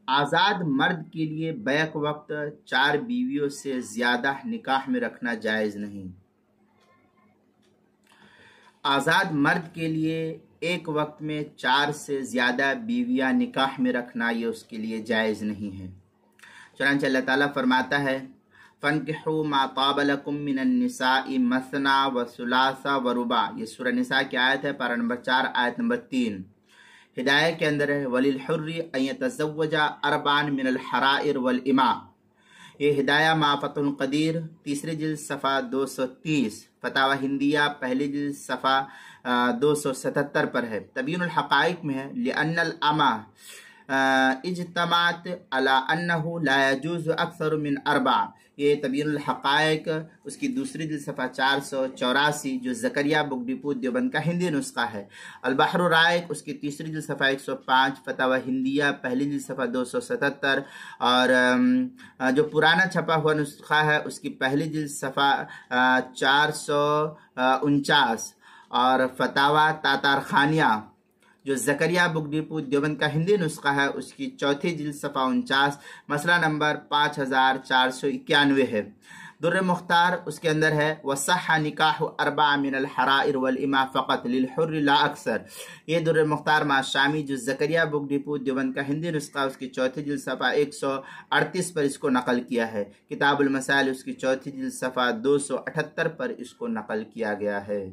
آزاد مرد کے لیے بیک وقت 4 بیویوں سے زیادہ نکاح میں رکھنا جائز نہیں۔ آزاد مرد کے لیے ایک وقت میں 4 سے زیادہ بیویاں نکاح میں رکھنا یہ اس کے لیے جائز نہیں ہے۔ چنانچہ اللہ تعالیٰ فرماتا ہے فَانْكِحُوا مَا طَابَ لَكُم مِّنَ النِّسَاءِ مَثْنَىٰ وَثُلَاثَ وَرُبَاعَ، یہ سورہ نساء کی آیت ہے، پارہ نمبر 4 آیت نمبر 3۔ ہدایہ کے اندر ہے وَلِلْحُرِّ أَن يَتَزَوَّجَ أَرْبَعًا مِّنَ الْحَرَائِرِ وَالْإِمَاءِ، یہ ہدایہ مع فتح القدیر تیسری جلد صفحہ 230، فتاوی ہندیہ پہلی جلد صفحہ 277 پر ہے۔ تبیین الحقائق میں ہے لِأَنَّ الْأَمَةَ اجتماعت علی انہ لا یجوز اکثر من 4، یہ تبیین الحقائق اس کی دوسری جلد صفحہ 484 جو زکریا بک ڈپو دیوبند کا ہندی نسخہ ہے۔ البحر الرائق اس کی تیسری جلد صفحہ 105، فتاوی ہندیہ پہلی جلد صفحہ 277، اور جو پرانا چھپا ہوا نسخہ ہے اس کی پہلی جلد صفحہ 449، اور فتاوی تاتارخانیہ جو زکریا بک ڈپو دیوبند کا ہندی نسخہ ہے اس کی چوتھی جلد صفحہ 49، مسئلہ نمبر 5491 ہے۔ در مختار اس کے اندر ہے وَصَحَّ نِكَاحُ 4 مِنَ الْحَرَائِرِ وَالْإِمَاءِ فَقَطْ لِلْحُرِّ لَا أَكْثَرَ، یہ در مختار مع شامی جو زکریا بک ڈپو دیوبند کا ہندی نسخہ اس کی چوتھی جلد صفحہ 138 پر اس کو نقل کیا ہے۔ کتاب المسائل اس کی چوتھی جلد صفحہ 278 پر اس کو نقل کیا گیا ہے۔